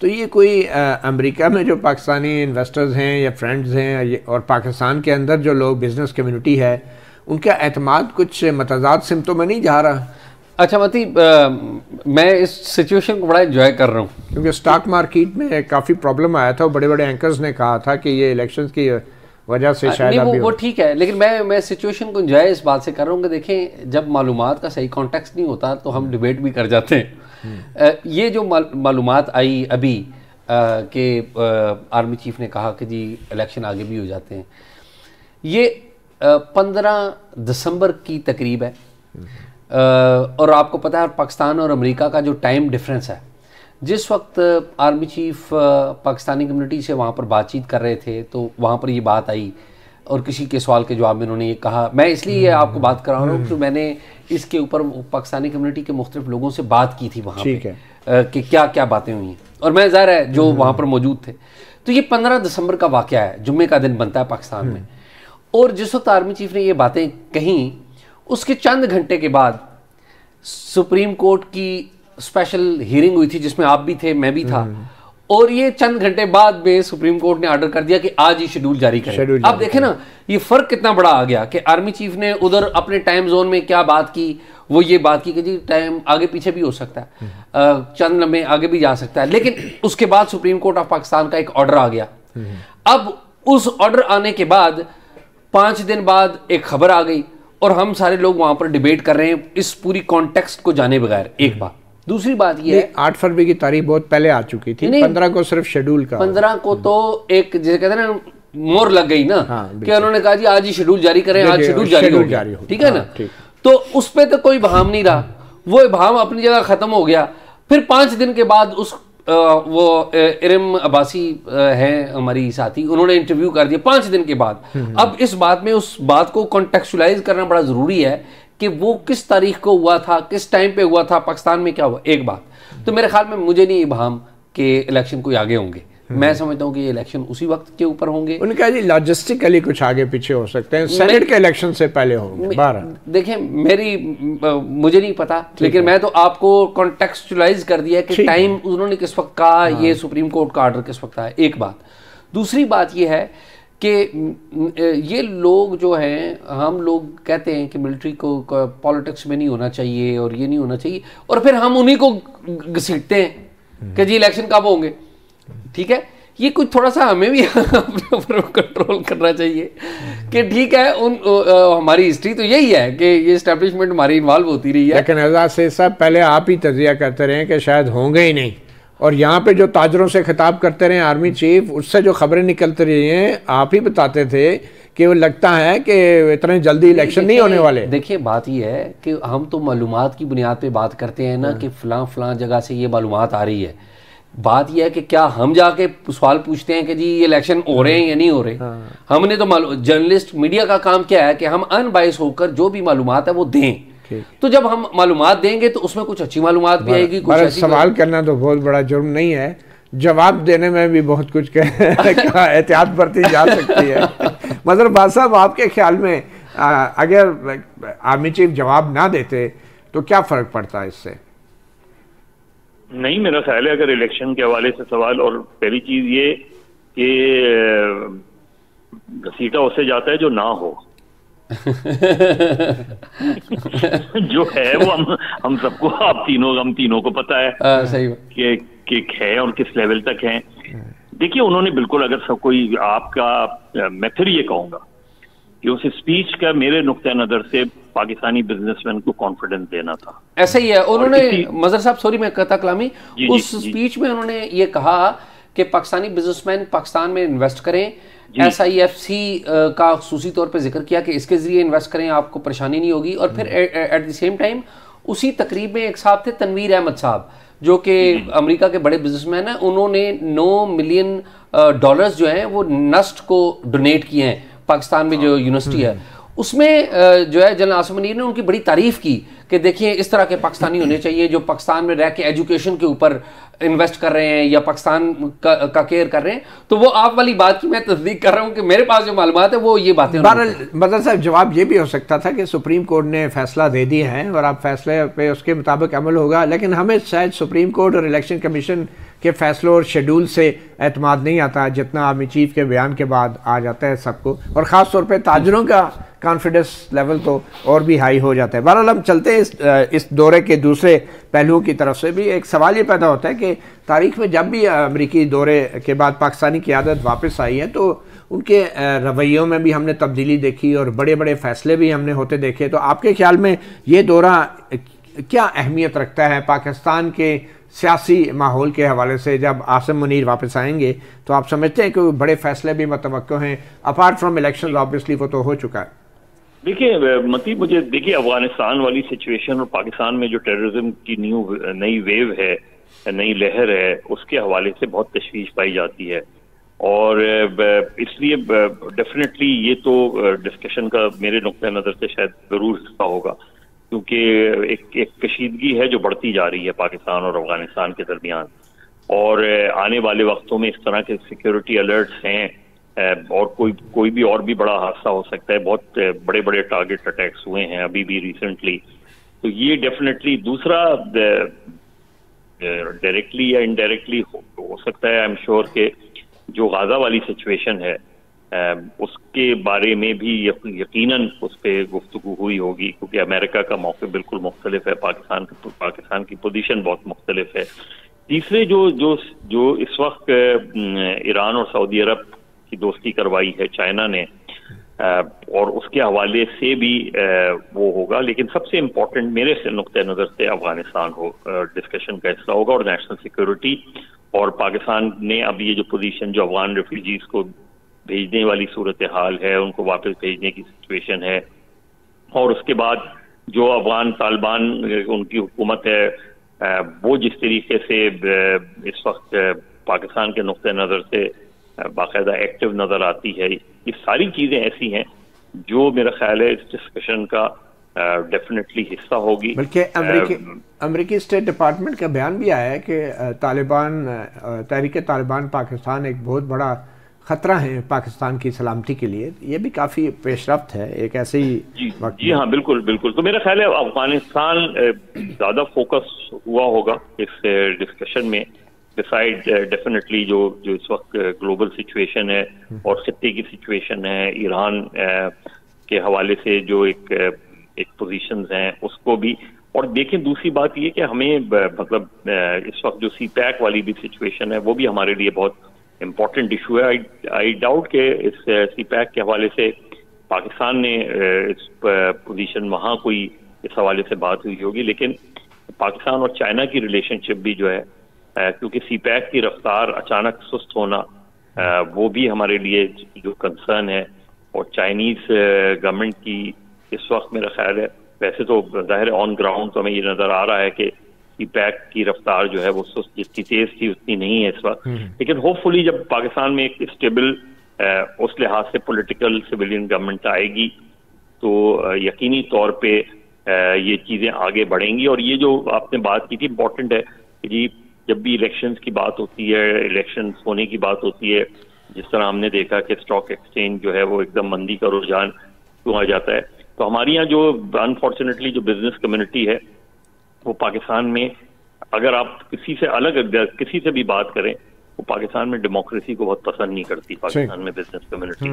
تو یہ کوئی امریکہ میں جو پاکستانی انویسٹرز ہیں یا فرینڈز ہیں اور پاکستان کے اندر جو لوگ بزنس کمیونٹی ہے ان کا اعتماد کچھ متضاد سمتوں میں نہیں جا رہا؟ اچھا متی، میں اس سچویشن کو بڑا انجوائے کر رہا ہوں کیونکہ اسٹاک مارکیٹ میں کافی پرابلم آیا تھا، بڑے بڑے اینکرز نے کہا تھا کہ یہ الیکشنز کی وجہ سے شاید وہ ٹھیک ہے، لیکن میں سچویشن کو انجوائے اس بات سے کر رہا ہوں کہ دیکھیں جب معلومات کا صحیح کانٹیکسٹ نہیں ہوتا تو ہم ڈیبیٹ بھی کر جاتے ہیں. یہ جو معلومات آئی ابھی کہ آرمی چیف نے کہا کہ جی الیکشن آگے بھی ہو جاتے ہیں، یہ 15 دسمبر کی تقریب ہے، اور آپ کو پتہ ہے پاکستان اور امریکہ کا جو ٹائم ڈفرینس ہے، جس وقت آرمی چیف پاکستانی کمیونٹی سے وہاں پر بات چیت کر رہے تھے تو وہاں پر یہ بات آئی اور کسی کے سوال کے جواب میں انہوں نے یہ کہا. میں اس لیے آپ کو بات کرا رہا ہوں کہ میں نے اس کے اوپر پاکستانی کمیونٹی کے مختلف لوگوں سے بات کی تھی وہاں پہ کہ کیا کیا باتیں ہوئی ہیں، اور میں ظاہر ہے جو وہاں پر موجود تھے. تو یہ 15 دسمبر کا واقعہ ہے، جمعے کا دن بنتا ہے پاکستان میں، اور جس وقت آرمی چیف نے یہ باتیں کہیں اس کے چند گھنٹے کے بعد سپریم کورٹ کی اسپیشل ہیئرنگ ہوئی تھی جس میں آپ بھی تھے، میں بھی تھا، اور یہ چند گھنٹے بعد میں سپریم کورٹ نے آرڈر کر دیا کہ آج ہی شیڈول جاری کریں. اب دیکھیں نا یہ فرق کتنا بڑا آ گیا کہ آرمی چیف نے ادھر اپنے ٹائم زون میں کیا بات کی، وہ یہ بات کی کہ جی ٹائم آگے پیچھے بھی ہو سکتا ہے، چند لمحے آگے بھی جا سکتا ہے، لیکن اس کے بعد سپریم کورٹ آف پاکستان کا ایک آرڈر آ گیا. اب اس آرڈر آنے کے بعد 5 دن بعد ایک خبر آ گئی اور ہم سارے لوگ وہاں پر ڈیبیٹ کر رہے ہیں اس پوری کانٹیکسٹ کو جانے بغیر. ایک بات. دوسری بات یہ ہے 8 فروری کی تاریخ بہت پہلے آ چکی تھی، 15 کو صرف شیڈول کا، 15 کو تو ایک جیسے کہتے ہیں نا مور لگ گئی نا کہ انہوں نے کہا جی آج ہی شیڈول جاری کریں، آج شیڈول جاری ہو گیا، ٹھیک ہے نا. تو اس پہ تو کوئی ابہام نہیں رہا، وہ ابہام اپنی جگہ ختم ہو گیا. پھر 5 دن کے بعد اس وہ ارم عباسی ہیں ہماری ساتھی، انہوں نے انٹرویو کر دیا 5 دن کے بعد. اب اس بات میں اس بات کو کانٹیکسچوائز کرنا بڑا ضروری ہے کہ وہ کس تاریخ کو ہوا تھا، کس ٹائم پہ ہوا تھا، پاکستان میں کیا ہوا. ایک بات تو میرے خیال میں مجھے نہیں ابہام کہ الیکشن کوئی آگے ہوں گے، میں سمجھتا ہوں کہ یہ الیکشن اسی وقت کے اوپر ہوں گے. ان کا جی لاجسٹکلی کچھ آگے پیچھے ہو سکتے ہیں، سینٹ کے الیکشن سے پہلے ہوں گے. دیکھیں مجھے نہیں پتا، لیکن میں تو آپ کو کانٹیکسچوائز کر دیا کہ ٹائم انہوں نے کس وقت کہا، یہ سپریم کورٹ کا آرڈر کس وقت آیا. ایک بات. دوسری بات یہ ہے کہ یہ لوگ جو ہیں، ہم لوگ کہتے ہیں کہ ملٹری کو پالیٹکس میں نہیں ہونا چاہیے اور یہ نہیں ہونا چاہیے، اور پھر ہم انہی کو گھسیٹتے ہیں کہ جی الیکشن کب ہوں گے. ٹھیک ہے، یہ کچھ تھوڑا سا ہمیں بھی اپنے اوپر کنٹرول کرنا چاہیے کہ ٹھیک ہے ہماری ہسٹری تو یہی ہے کہ یہ اسٹیبلشمنٹ ہماری انوالو ہوتی رہی ہے. لیکن اعزاز سے صاحب پہلے آپ ہی تجزیہ کرتے رہے کہ شاید ہوں گے ہی نہیں، اور یہاں پہ جو تاجروں سے خطاب کرتے رہے آرمی چیف، اس سے جو خبریں نکلتی رہی ہیں آپ ہی بتاتے تھے کہ وہ لگتا ہے کہ اتنے جلدی الیکشن نہیں ہونے والے. دیکھیں بات یہ ہے کہ ہم تو معلومات کی بنیاد پہ بات کرتے ہیں نا کہ فلاں جگہ سے یہ معلومات آ رہی ہے. بات یہ ہے کہ کیا ہم جا کے سوال پوچھتے ہیں کہ جی یہ الیکشن ہو رہے ہیں یا نہیں ہو رہے. ہم نے تو جرنلسٹ میڈیا کا کام کیا ہے کہ ہم ان بائس ہو کر جو بھی معلومات ہے وہ دیں. تو جب ہم معلومات دیں گے تو اس میں کچھ اچھی معلومات بھی آئے گی. سوال کرنا تو بہت بڑا جرم نہیں ہے، جواب دینے میں بھی بہت کچھ احتیاط برتی جا سکتی ہے. مظہر عباس صاحب، آپ کے خیال میں اگر آرمی چیف جواب نہ دیتے تو کیا فرق پڑتا ہے اس سے؟ نہیں، میرا خیال ہے اگر الیکشن کے حوالے سے سوال، اور پہلی چیز یہ کہ گھسیٹا اسے جاتا ہے جو نہ ہو جو ہے وہ ہم سب کو، ہم تینوں کو پتا ہے کہ ہے اور کس لیول تک ہیں. دیکھیے انہوں نے بالکل، اگر سب کوئی آپ کا، میں پھر یہ کہوں گا کہ اس اسپیچ کا میرے نقطۂ نظر سے پاکستانی بزنس مین کو کانفیڈنس دینا تھا. ایسا ہی ہے. انہوں نے مظہر صاحب، سوری میں کہتا کلامی، اس اسپیچ میں انہوں نے یہ کہا کہ پاکستانی بزنس مین پاکستان میں انویسٹ کریں. SIFC کا خصوصی طور پہ ذکر کیا کہ اس کے ذریعے انویسٹ کریں، آپ کو پریشانی نہیں ہوگی. اور پھر ایٹ دی سیم ٹائم اسی تقریب میں ایک صاحب تھے تنویر احمد صاحب جو کہ امریکہ کے بڑے بزنس مین ہیں. انہوں نے $9 ملین جو ہیں وہ نسٹ کو ڈونیٹ کیے ہیں پاکستان میں جو یونیورسٹی ہے. اس میں جو ہے جنرل عاصم منیر نے ان کی بڑی تعریف کی کہ دیکھیں اس طرح کے پاکستانی ہونے چاہیے جو پاکستان میں رہ کے ایجوکیشن کے اوپر انویسٹ کر رہے ہیں یا پاکستان کا کیئر کر رہے ہیں. تو وہ آپ والی بات کی میں تصدیق کر رہا ہوں کہ میرے پاس جو معلومات ہے وہ یہ باتیں. مظہر صاحب، جواب یہ بھی ہو سکتا تھا کہ سپریم کورٹ نے فیصلہ دے دیا ہے اور آپ فیصلے پہ اس کے مطابق عمل ہوگا، لیکن ہمیں شاید سپریم کورٹ اور الیکشن کمیشن کہ فیصلوں اور شیڈول سے اعتماد نہیں آتا جتنا آرمی چیف کے بیان کے بعد آ جاتا ہے سب کو، اور خاص طور پہ تاجروں کا کانفیڈنس لیول تو اور بھی ہائی ہو جاتا ہے۔ بہرحال ہم چلتے ہیں اس دورے کے دوسرے پہلوؤں کی طرف سے بھی۔ ایک سوال یہ پیدا ہوتا ہے کہ تاریخ میں جب بھی امریکی دورے کے بعد پاکستانی قیادت واپس آئی ہے تو ان کے رویوں میں بھی ہم نے تبدیلی دیکھی اور بڑے بڑے فیصلے بھی ہم نے ہوتے دیکھے۔ تو آپ کے خیال میں یہ دورہ کیا اہمیت رکھتا ہے پاکستان کے سیاسی ماحول کے حوالے سے؟ جب عاصم منیر واپس آئیں گے تو آپ سمجھتے ہیں کہ بڑے فیصلے بھی متوقع ہیں اپارٹ فرام الیکشن؟ آبویسلی وہ تو ہو چکا ہے۔ دیکھیے متی، مجھے دیکھیے افغانستان والی سچویشن اور پاکستان میں جو ٹیررزم کی نئی ویو ہے، نئی لہر ہے، اس کے حوالے سے بہت تشویش پائی جاتی ہے، اور اس لیے ڈیفینیٹلی یہ تو ڈسکشن کا میرے نقطۂ نظر سے شاید ضرور حصہ ہوگا، کیونکہ ایک کشیدگی ہے جو بڑھتی جا رہی ہے پاکستان اور افغانستان کے درمیان، اور آنے والے وقتوں میں اس طرح کے سیکیورٹی الرٹس ہیں، اور کوئی بھی اور بھی بڑا حادثہ ہو سکتا ہے۔ بہت بڑے بڑے ٹارگٹ اٹیکس ہوئے ہیں ابھی بھی ریسنٹلی، تو یہ ڈیفینیٹلی دوسرا ڈائریکٹلی یا انڈائریکٹلی ہو سکتا ہے۔ آئی ایم شیور کہ جو غازہ والی سچویشن ہے اس کے بارے میں بھی یقیناً اس پہ گفتگو ہوئی ہوگی، کیونکہ امریکہ کا موقع بالکل مختلف ہے، پاکستان کی پوزیشن بہت مختلف ہے۔ تیسرے جو اس وقت ایران اور سعودی عرب کی دوستی کروائی ہے چائنا نے، اور اس کے حوالے سے بھی وہ ہوگا، لیکن سب سے امپورٹنٹ میرے سے نقطۂ نظر سے افغانستان ڈسکشن کا حصہ ہوگا، اور نیشنل سیکورٹی، اور پاکستان نے اب یہ جو پوزیشن جو افغان ریفیوجیز کو بھیجنے والی صورتحال ہے، ان کو واپس بھیجنے کی سچویشن ہے، اور اس کے بعد جو افغان طالبان ان کی حکومت ہے وہ جس طریقے سے اس وقت پاکستان کے نقطۂ نظر سے باقاعدہ ایکٹیو نظر آتی ہے، یہ ساری چیزیں ایسی ہیں جو میرا خیال ہے اس ڈسکشن کا ڈیفینیٹلی حصہ ہوگی۔ بلکہ امریکی اسٹیٹ ڈپارٹمنٹ کا بیان بھی آیا ہے کہ تحریک طالبان پاکستان ایک بہت بڑا خطرہ ہے پاکستان کی سلامتی کے لیے۔ یہ بھی کافی پیش رفت ہے ایک ایسے ہی وقت۔ جی ہاں، بالکل بالکل۔ تو میرا خیال ہے افغانستان زیادہ فوکس ہوا ہوگا اس ڈسکشن میں، ڈیسائیڈ ڈیفینیٹلی جو اس وقت گلوبل سچویشن ہے اور خطے کی سچویشن ہے، ایران کے حوالے سے جو ایک پوزیشنز ہیں اس کو بھی، اور دیکھیں دوسری بات یہ کہ ہمیں مطلب اس وقت جو سی پیک والی بھی سچویشن ہے وہ بھی ہمارے لیے بہت امپورٹنٹ ایشو ہے۔ آئی ڈاؤٹ کہ اس سی پیک کے حوالے سے پاکستان نے اس پوزیشن وہاں کوئی اس حوالے سے بات ہوئی ہوگی، لیکن پاکستان اور چائنا کی ریلیشن شپ بھی جو ہے، کیونکہ سی پیک کی رفتار اچانک سست ہونا وہ بھی ہمارے لیے جو کنسرن ہے، اور چائنیز گورنمنٹ کی اس وقت میرا خیال ہے، ویسے تو ظاہر آن گراؤنڈ تو ہمیں یہ نظر آ رہا ہے کہ سی پیک کی رفتار جو ہے وہ سست جتنی تیز تھی اتنی نہیں ہے اس وقت، لیکن ہوپ فلی جب پاکستان میں ایک اسٹیبل اس لحاظ سے پولیٹیکل سویلین گورنمنٹ آئے گی تو یقینی طور پہ یہ چیزیں آگے بڑھیں گی۔ اور یہ جو آپ نے بات کی تھی امپورٹنٹ ہے کہ جی جب بھی الیکشنز کی بات ہوتی ہے، الیکشنز ہونے کی بات ہوتی ہے، جس طرح ہم نے دیکھا کہ اسٹاک ایکسچینج جو ہے وہ ایک دم مندی کا رجحان کیوں آ جاتا ہے، تو ہماری یہاں جو انفارچونیٹلی جو بزنس کمیونٹی ہے وہ پاکستان میں، اگر آپ کسی سے بھی بات کریں، وہ پاکستان میں ڈیموکریسی کو بہت پسند نہیں کرتی۔ پاکستان میں بزنس کمیونٹی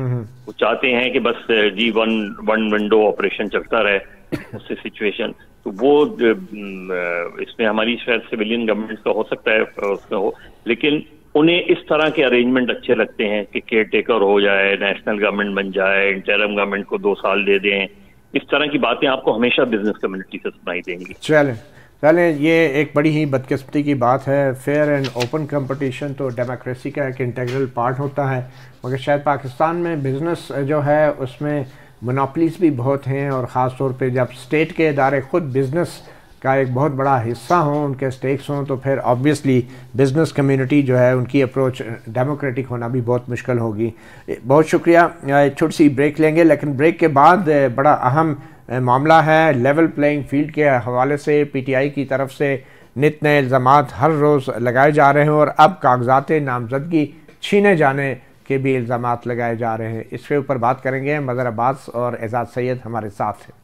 وہ چاہتے ہیں کہ بس جی ون ونڈو آپریشن چلتا رہے اس سے سچویشن، تو وہ اس میں ہماری شاید سویلین گورنمنٹ کا ہو سکتا ہے اس میں ہو، لیکن انہیں اس طرح کے ارینجمنٹ اچھے لگتے ہیں کہ کیئر ٹیکر ہو جائے، نیشنل گورنمنٹ بن جائے، انٹرم گورنمنٹ کو 2 سال دے دیں، اس طرح کی باتیں آپ کو ہمیشہ بزنس کمیونٹی سے سنائی دیں گی۔ چلیں یہ ایک بڑی ہی بدقسمتی کی بات ہے۔ فیئر اینڈ اوپن کمپٹیشن تو ڈیموکریسی کا ایک انٹیگرل پارٹ ہوتا ہے، مگر شاید پاکستان میں بزنس جو ہے اس میں مونوپلیز بھی بہت ہیں، اور خاص طور پہ جب اسٹیٹ کے ادارے خود بزنس کا ایک بہت بڑا حصہ ہوں، ان کے سٹیکس ہوں، تو پھر آبویسلی بزنس کمیونٹی جو ہے ان کی اپروچ ڈیموکریٹک ہونا بھی بہت مشکل ہوگی۔ بہت شکریہ، چھوٹی سی بریک لیں گے، لیکن بریک کے بعد بڑا اہم معاملہ ہے لیول پلینگ فیلڈ کے حوالے سے۔ پی ٹی آئی کی طرف سے نت نئے الزامات ہر روز لگائے جا رہے ہیں، اور اب کاغذات نامزدگی چھینے جانے کے بھی الزامات لگائے جا رہے ہیں۔ اس کے اوپر بات کریں گے، مظہر عباس اور اعزاز سید ہمارے ساتھ ہیں۔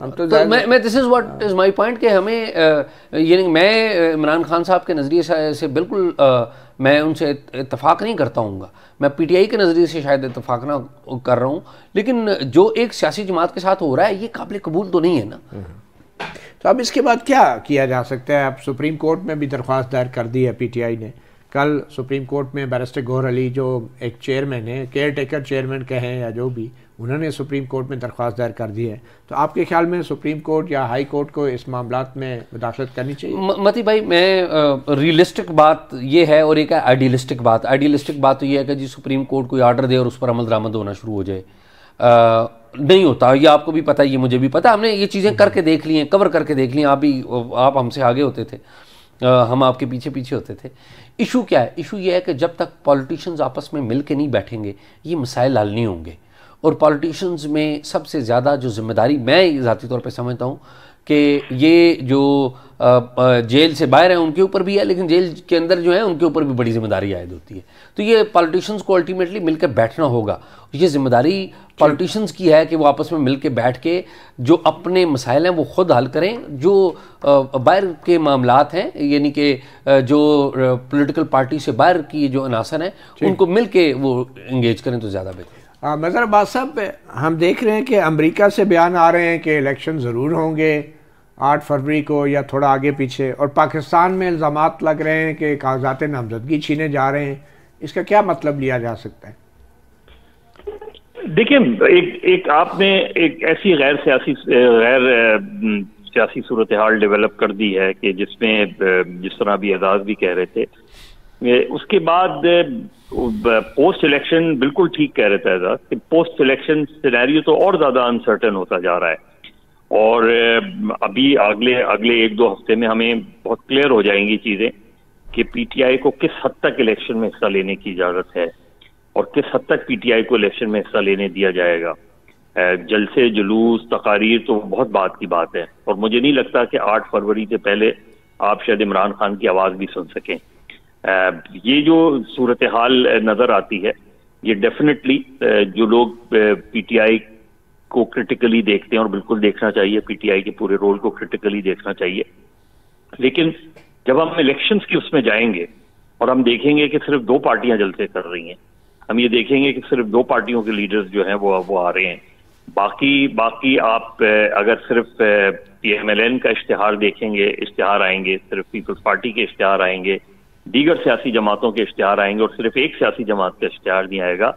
میں دس is what is my point کہ ہمیں یعنی میں عمران خان صاحب کے نظریے سے بالکل میں ان سے اتفاق نہیں کرتا ہوں گا، میں پی ٹی آئی کے نظریے سے شاید اتفاق نہ کر رہا ہوں، لیکن جو ایک سیاسی جماعت کے ساتھ ہو رہا ہے یہ قابل قبول تو نہیں ہے نا۔ تو اب اس کے بعد کیا کیا جا سکتا ہے؟ اب سپریم کورٹ میں بھی درخواست دائر کر دی ہے پی ٹی آئی نے، کل سپریم کورٹ میں بیرسٹر گوہر علی جو ایک چیئرمین ہے، کیئر ٹیکر چیئرمین کہیں یا جو بھی، انہوں نے سپریم کورٹ میں درخواست دائر کر دی ہے، تو آپ کے خیال میں سپریم کورٹ یا ہائی کورٹ کو اس معاملات میں مداخلت کرنی چاہیے؟ متی بھائی، میں ریئلسٹک بات یہ ہے اور ایک ہے آئیڈیلسٹک بات۔ آئیڈیلسٹک بات تو یہ ہے کہ جی سپریم کورٹ کوئی آرڈر دے اور اس پر عمل درآمد ہونا شروع ہو جائے، نہیں ہوتا، یہ آپ کو بھی پتہ ہے، یہ مجھے بھی پتہ، ہم نے یہ چیزیں کر کے دیکھ لی ہیں، کور کر کے دیکھ لی ہیں، آپ ہم سے آگے ہوتے تھے، ہم آپ کے پیچھے ہوتے تھے۔ ایشو کیا ہے؟ ایشو یہ ہے کہ جب تک پولیٹیشنز آپس میں مل کے نہیں بیٹھیں گے یہ مسائل حل نہیں ہوں گے، اور پولیٹیشنز میں سب سے زیادہ جو ذمہ داری میں ذاتی طور پہ سمجھتا ہوں کہ یہ جو جیل سے باہر ہیں ان کے اوپر بھی ہے، لیکن جیل کے اندر جو ہیں ان کے اوپر بھی بڑی ذمہ داری عائد ہوتی ہے، تو یہ پولیٹیشنز کو الٹیمیٹلی مل کے بیٹھنا ہوگا۔ یہ ذمہ داری پولیٹیشنز کی ہے کہ وہ آپس میں مل کے بیٹھ کے جو اپنے مسائل ہیں وہ خود حل کریں، جو باہر کے معاملات ہیں یعنی کہ جو پولیٹیکل پارٹی سے باہر کی جو عناصر ہیں ان کو مل کے وہ انگیج کریں تو زیادہ بہتر۔ مظہر عباس صاحب، ہم دیکھ رہے ہیں کہ امریکہ سے بیان آ رہے ہیں کہ الیکشن ضرور ہوں گے 8 فروری کو یا تھوڑا آگے پیچھے، اور پاکستان میں الزامات لگ رہے ہیں کہ کاغذات نامزدگی چھینے جا رہے ہیں، اس کا کیا مطلب لیا جا سکتا ہے؟ دیکھیں، ایک آپ نے ایک ایسی غیر سیاسی صورتحال ڈیولپ کر دی ہے کہ جس میں جس طرح ابھی اعزاز بھی کہہ رہے تھے، اس کے بعد پوسٹ الیکشن بالکل ٹھیک کہہ رہے تھے اعزاز کہ پوسٹ الیکشن سینیریو تو اور زیادہ انسرٹن ہوتا جا رہا ہے، اور ابھی اگلے 1-2 ہفتے میں ہمیں بہت کلیئر ہو جائیں گی چیزیں کہ پی ٹی آئی کو کس حد تک الیکشن میں حصہ لینے کی اجازت ہے اور کس حد تک پی ٹی آئی کو الیکشن میں حصہ لینے دیا جائے گا۔ جلسے، جلوس، تقاریر تو بہت بات کی بات ہے، اور مجھے نہیں لگتا کہ 8 فروری سے پہلے آپ شاید عمران خان کی آواز بھی سن سکیں۔ یہ جو صورتحال نظر آتی ہے یہ ڈیفینیٹلی جو لوگ پی ٹی آئی کو کرٹیکلی دیکھتے ہیں، اور بالکل دیکھنا چاہیے، پی ٹی آئی کے پورے رول کو کرٹیکلی دیکھنا چاہیے، لیکن جب ہم الیکشنز کی اس میں جائیں گے اور ہم دیکھیں گے کہ صرف 2 پارٹیاں جلسے کر رہی ہیں، ہم یہ دیکھیں گے کہ صرف 2 پارٹیوں کے لیڈرز جو ہیں وہ آ رہے ہیں، باقی آپ اگر صرف پی ایم ایل این کا اشتہار دیکھیں گے، اشتہار آئیں گے، صرف پیپلز پارٹی کے اشتہار آئیں گے، دیگر سیاسی جماعتوں کے اشتہار آئیں گے، اور صرف ایک سیاسی جماعت کا اشتہار نہیں آئے گا،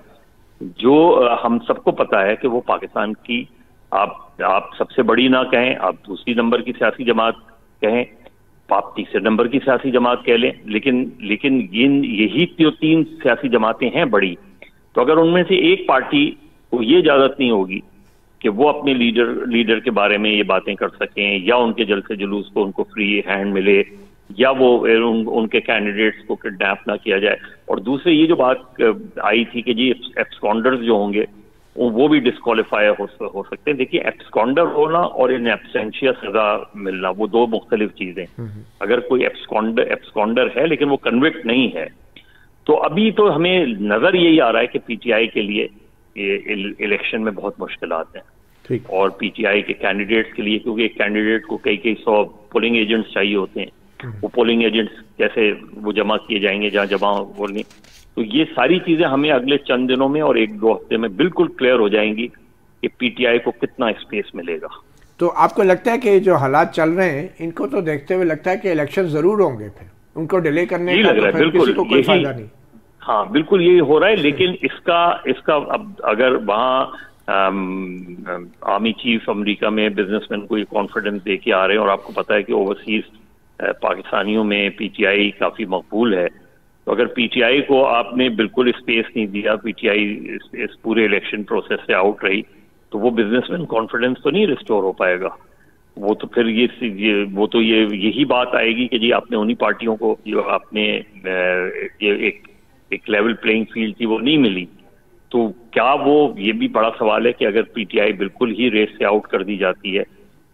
جو ہم سب کو پتا ہے کہ وہ پاکستان کی آپ سب سے بڑی نہ کہیں، آپ دوسری نمبر کی سیاسی جماعت کہیں، آپ تیسرے نمبر کی سیاسی جماعت کہہ لیں، لیکن یہی 3 سیاسی جماعتیں ہیں بڑی، تو اگر ان میں سے ایک پارٹی کو یہ اجازت نہیں ہوگی کہ وہ اپنے لیڈر کے بارے میں یہ باتیں کر سکیں، یا ان کے جلسے جلوس کو ان کو فری ہینڈ ملے، یا وہ ان کے کینڈیڈیٹس کو کڈنیپ نہ کیا جائے، اور دوسرے یہ جو بات آئی تھی کہ جی ایبسکانڈرز جو ہوں گے وہ بھی ڈسکوالیفائی ہو سکتے ہیں۔ دیکھیے، ایبسکانڈر ہونا اور ان ایبسینشیا سزا ملنا وہ 2 مختلف چیزیں۔ اگر کوئی ایبسکانڈر ہے لیکن وہ کنوکٹ نہیں ہے، تو ابھی تو ہمیں نظر یہی آ رہا ہے کہ پی ٹی آئی کے لیے الیکشن میں بہت مشکلات ہیں، اور پی ٹی آئی کے کینڈیڈیٹس کے لیے، کیونکہ ایک کینڈیڈیٹ کو کئی 100 پولنگ ایجنٹس چاہیے ہوتے ہیں، وہ پولنگ ایجنٹس کیسے وہ جمع کیے جائیں گے جہاں جمع بولنی، تو یہ ساری چیزیں ہمیں اگلے چند دنوں میں اور 1-2 ہفتے میں بالکل کلیئر ہو جائیں گی کہ پی ٹی آئی کو کتنا اسپیس ملے گا۔ تو آپ کو لگتا ہے کہ جو حالات چل رہے ہیں ان کو تو دیکھتے ہوئے لگتا ہے کہ الیکشن ضرور ہوں گے، پھر ان کو ڈیلے کرنے کا تو پھر کسی کو کوئی فائدہ نہیں؟ ہاں بالکل یہی ہو رہا ہے، لیکن اس کا اب اگر وہاں آرمی چیف امریکہ میں بزنس مین کو یہ کانفیڈنس دے کے آ رہے ہیں، اور آپ کو پتا ہے کہ اوورسیز پاکستانیوں میں پی ٹی آئی کافی مقبول ہے، تو اگر پی ٹی آئی کو آپ نے بالکل اسپیس نہیں دیا، پی ٹی آئی اس پورے الیکشن پروسیس سے آؤٹ رہی، تو وہ بزنس مین کانفیڈنس تو نہیں ریسٹور ہو پائے گا، وہ تو پھر یہی بات آئے گی کہ جی آپ نے انہی پارٹیوں کو جو آپ نے ایک لیول پلینگ فیلڈ تھی وہ نہیں ملی، تو کیا وہ یہ بھی بڑا سوال ہے کہ اگر پی ٹی آئی بالکل ہی ریس سے آؤٹ کر دی جاتی ہے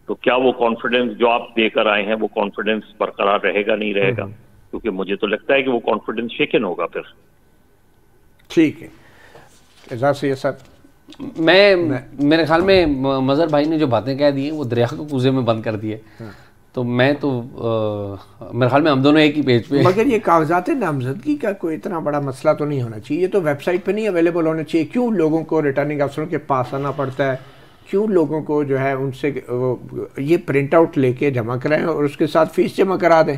تو کیا وہ کانفیڈنس جو آپ دے کر آئے ہیں وہ کانفیڈنس برقرار رہے گا نہیں رہے گا؟ کیونکہ مجھے تو لگتا ہے کہ وہ کانفیڈنس شیکن ہوگا پھر۔ ٹھیک ہے، اعزاز سید صاحب۔ میرے خیال میں مظہر بھائی نے جو باتیں کہہ دی ہیں وہ دریا کو کوزے میں بند کر دیے. تو میں تو میرے خیال میں ہم دونوں ایک ہی پیج پہ. مگر یہ کاغذات نامزدگی کا کوئی اتنا بڑا مسئلہ تو نہیں ہونا چاہیے, یہ تو ویب سائٹ پہ نہیں اویلیبل ہونا چاہیے. کیوں لوگوں کو ریٹرننگ افسروں کے پاس آنا پڑتا ہے, کیوں لوگوں کو جو ہے ان سے یہ پرنٹ آؤٹ لے کے جمع کرائیں اور اس کے ساتھ فیس جمع کرا دیں؟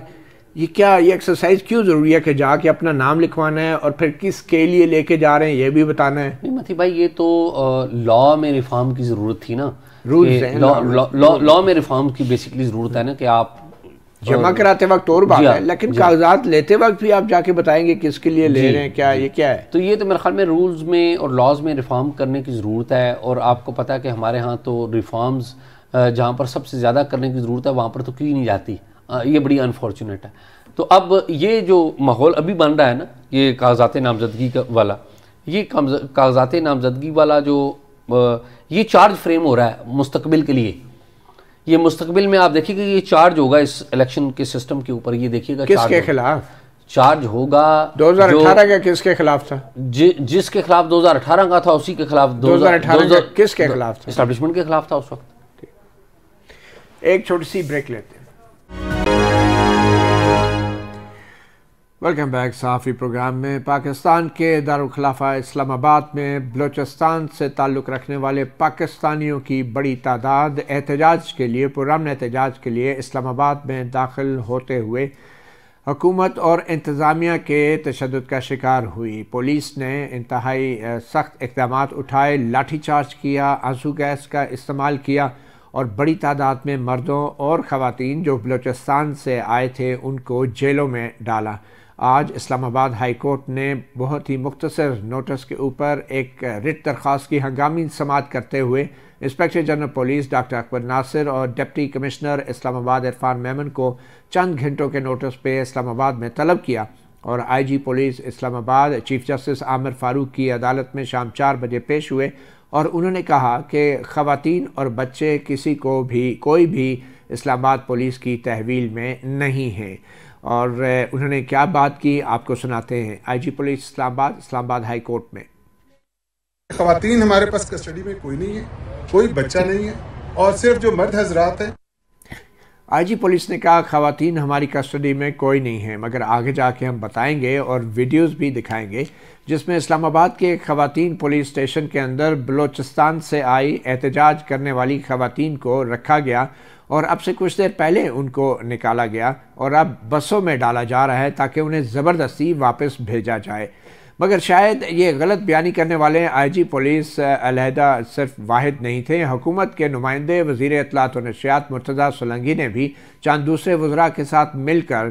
یہ کیا یہ ایکسرسائز کیوں ضروری ہے کہ جا کے اپنا نام لکھوانا ہے اور پھر کس کے لیے لے کے جا رہے ہیں یہ بھی بتانا ہے؟ نہیں متی بھائی, یہ تو لاء میں ریفارم کی ضرورت تھی نا. رولز ہیں, لاء میں ریفارم کی بیسکلی ضرورت ہے نا کہ آپ جمع کراتے وقت اور بات ہے, لیکن کاغذات لیتے وقت بھی آپ جا کے بتائیں گے کس کے لیے لے رہے ہیں, کیا یہ کیا ہے. تو یہ تو میرے خیال میں رولز میں اور لاز میں ریفارم کرنے کی ضرورت ہے. اور آپ کو پتہ ہے کہ ہمارے ہاں تو ریفارمز جہاں پر سب سے زیادہ کرنے کی ضرورت ہے وہاں پر تو کی نہیں جاتی. یہ بڑی انفارچونیٹ ہے. تو اب یہ جو ماحول ابھی بن رہا ہے نا, یہ کاغذات نامزدگی والا, یہ کاغذات نامزدگی والا جو یہ چارج فریم ہو رہا ہے مستقبل کے لیے. یہ مستقبل میں آپ دیکھیے گا یہ چارج ہوگا اس الیکشن کے سسٹم کے اوپر. یہ دیکھیے گا کس کے خلاف چارج ہوگا. 2018 کا کس کے خلاف تھا؟ جس کے خلاف 2018 کا تھا اسی کے خلاف 2018 کس کے خلاف تھا؟ اسٹیبلشمنٹ کے خلاف تھا اس وقت. ایک چھوٹی سی بریک لیتے ہیں. Welcome back. صحافی پروگرام میں پاکستان کے دارالخلافہ اسلام آباد میں بلوچستان سے تعلق رکھنے والے پاکستانیوں کی بڑی تعداد احتجاج کے لیے پرامن احتجاج کے لیے اسلام آباد میں داخل ہوتے ہوئے حکومت اور انتظامیہ کے تشدد کا شکار ہوئی. پولیس نے انتہائی سخت اقدامات اٹھائے, لاٹھی چارج کیا, آنسو گیس کا استعمال کیا اور بڑی تعداد میں مردوں اور خواتین جو بلوچستان سے آئے تھے ان کو جیلوں میں ڈالا. آج اسلام آباد ہائی کورٹ نے بہت ہی مختصر نوٹس کے اوپر ایک رٹ درخواست کی ہنگامی سماعت کرتے ہوئے انسپیکٹر جنرل پولیس ڈاکٹر اکبر ناصر اور ڈپٹی کمشنر اسلام آباد عرفان میمن کو چند گھنٹوں کے نوٹس پہ اسلام آباد میں طلب کیا اور آئی جی پولیس اسلام آباد چیف جسٹس عامر فاروق کی عدالت میں شام 4 بجے پیش ہوئے اور انہوں نے کہا کہ خواتین اور بچے کوئی بھی اسلام آباد پولیس کی تحویل میں نہیں ہیں. اور انہوں نے کیا بات کی آپ کو سناتے ہیں. آئی جی پولیس اسلام آباد ہائی کورٹ میں. خواتین ہمارے پاس کسٹڈی میں کوئی نہیں ہے, کوئی بچہ نہیں ہے, اور صرف جو مرد حضرات ہیں. آئی جی پولیس نے کہا خواتین ہماری کسٹڈی میں کوئی نہیں ہے, مگر آگے جا کے ہم بتائیں گے اور ویڈیوز بھی دکھائیں گے جس میں اسلام آباد کے خواتین پولیس اسٹیشن کے اندر بلوچستان سے آئی احتجاج کرنے والی خواتین کو رکھا گیا اور اب سے کچھ دیر پہلے ان کو نکالا گیا اور اب بسوں میں ڈالا جا رہا ہے تاکہ انہیں زبردستی واپس بھیجا جائے. مگر شاید یہ غلط بیانی کرنے والے آئی جی پولیس علیحدہ صرف واحد نہیں تھے. حکومت کے نمائندے وزیر اطلاعات و نشریات مرتضیٰ سولنگی نے بھی چند دوسرے وزراء کے ساتھ مل کر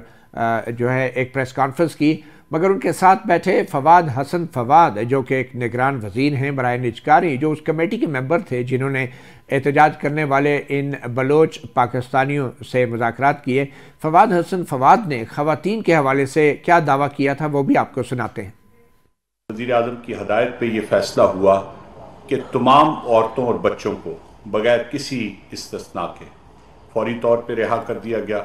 جو ہے ایک پریس کانفرنس کی, مگر ان کے ساتھ بیٹھے فواد حسن فواد جو کہ ایک نگران وزیر ہیں برائے نجکاری, جو اس کمیٹی کے ممبر تھے جنہوں نے احتجاج کرنے والے ان بلوچ پاکستانیوں سے مذاکرات کیے. فواد حسن فواد نے خواتین کے حوالے سے کیا دعویٰ کیا تھا وہ بھی آپ کو سناتے ہیں. وزیر اعظم کی ہدایت پہ یہ فیصلہ ہوا کہ تمام عورتوں اور بچوں کو بغیر کسی استثناء کے فوری طور پہ رہا کر دیا گیا.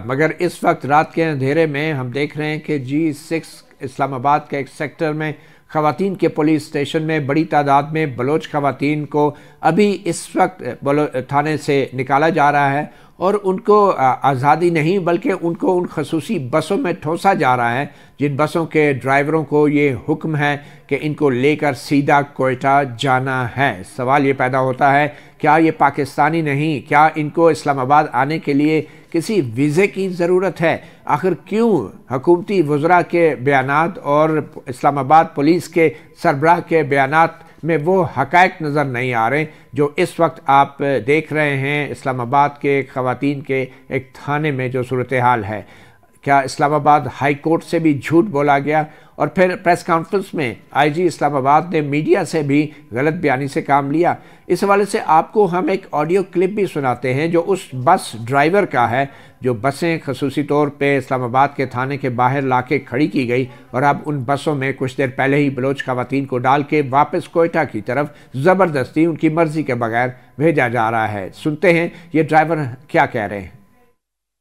مگر اس وقت رات کے اندھیرے میں ہم دیکھ رہے ہیں کہ G6 اسلام آباد کے ایک سیکٹر میں خواتین کے پولیس اسٹیشن میں بڑی تعداد میں بلوچ خواتین کو ابھی اس وقت تھانے سے نکالا جا رہا ہے اور ان کو آزادی نہیں بلکہ ان کو ان خصوصی بسوں میں ٹھوسا جا رہا ہے جن بسوں کے ڈرائیوروں کو یہ حکم ہے کہ ان کو لے کر سیدھا کوئٹہ جانا ہے. سوال یہ پیدا ہوتا ہے کیا یہ پاکستانی نہیں, کیا ان کو اسلام آباد آنے کے لیے کسی ویزے کی ضرورت ہے؟ آخر کیوں حکومتی وزراء کے بیانات اور اسلام آباد پولیس کے سربراہ کے بیانات میں وہ حقائق نظر نہیں آ رہے جو اس وقت آپ دیکھ رہے ہیں اسلام آباد کے خواتین کے ایک تھانے میں جو صورتحال ہے؟ کیا اسلام آباد ہائی کورٹ سے بھی جھوٹ بولا گیا؟ اور پھر پریس کانفرنس میں آئی جی اسلام آباد نے میڈیا سے بھی غلط بیانی سے کام لیا. اس حوالے سے آپ کو ہم ایک آڈیو کلپ بھی سناتے ہیں جو اس بس ڈرائیور کا ہے جو بسیں خصوصی طور پہ اسلام آباد کے تھانے کے باہر لا کے کھڑی کی گئی اور اب ان بسوں میں کچھ دیر پہلے ہی بلوچ خواتین کو ڈال کے واپس کوئٹہ کی طرف زبردستی ان کی مرضی کے بغیر بھیجا جا رہا ہے. سنتے ہیں یہ ڈرائیور کیا کہہ رہے ہیں.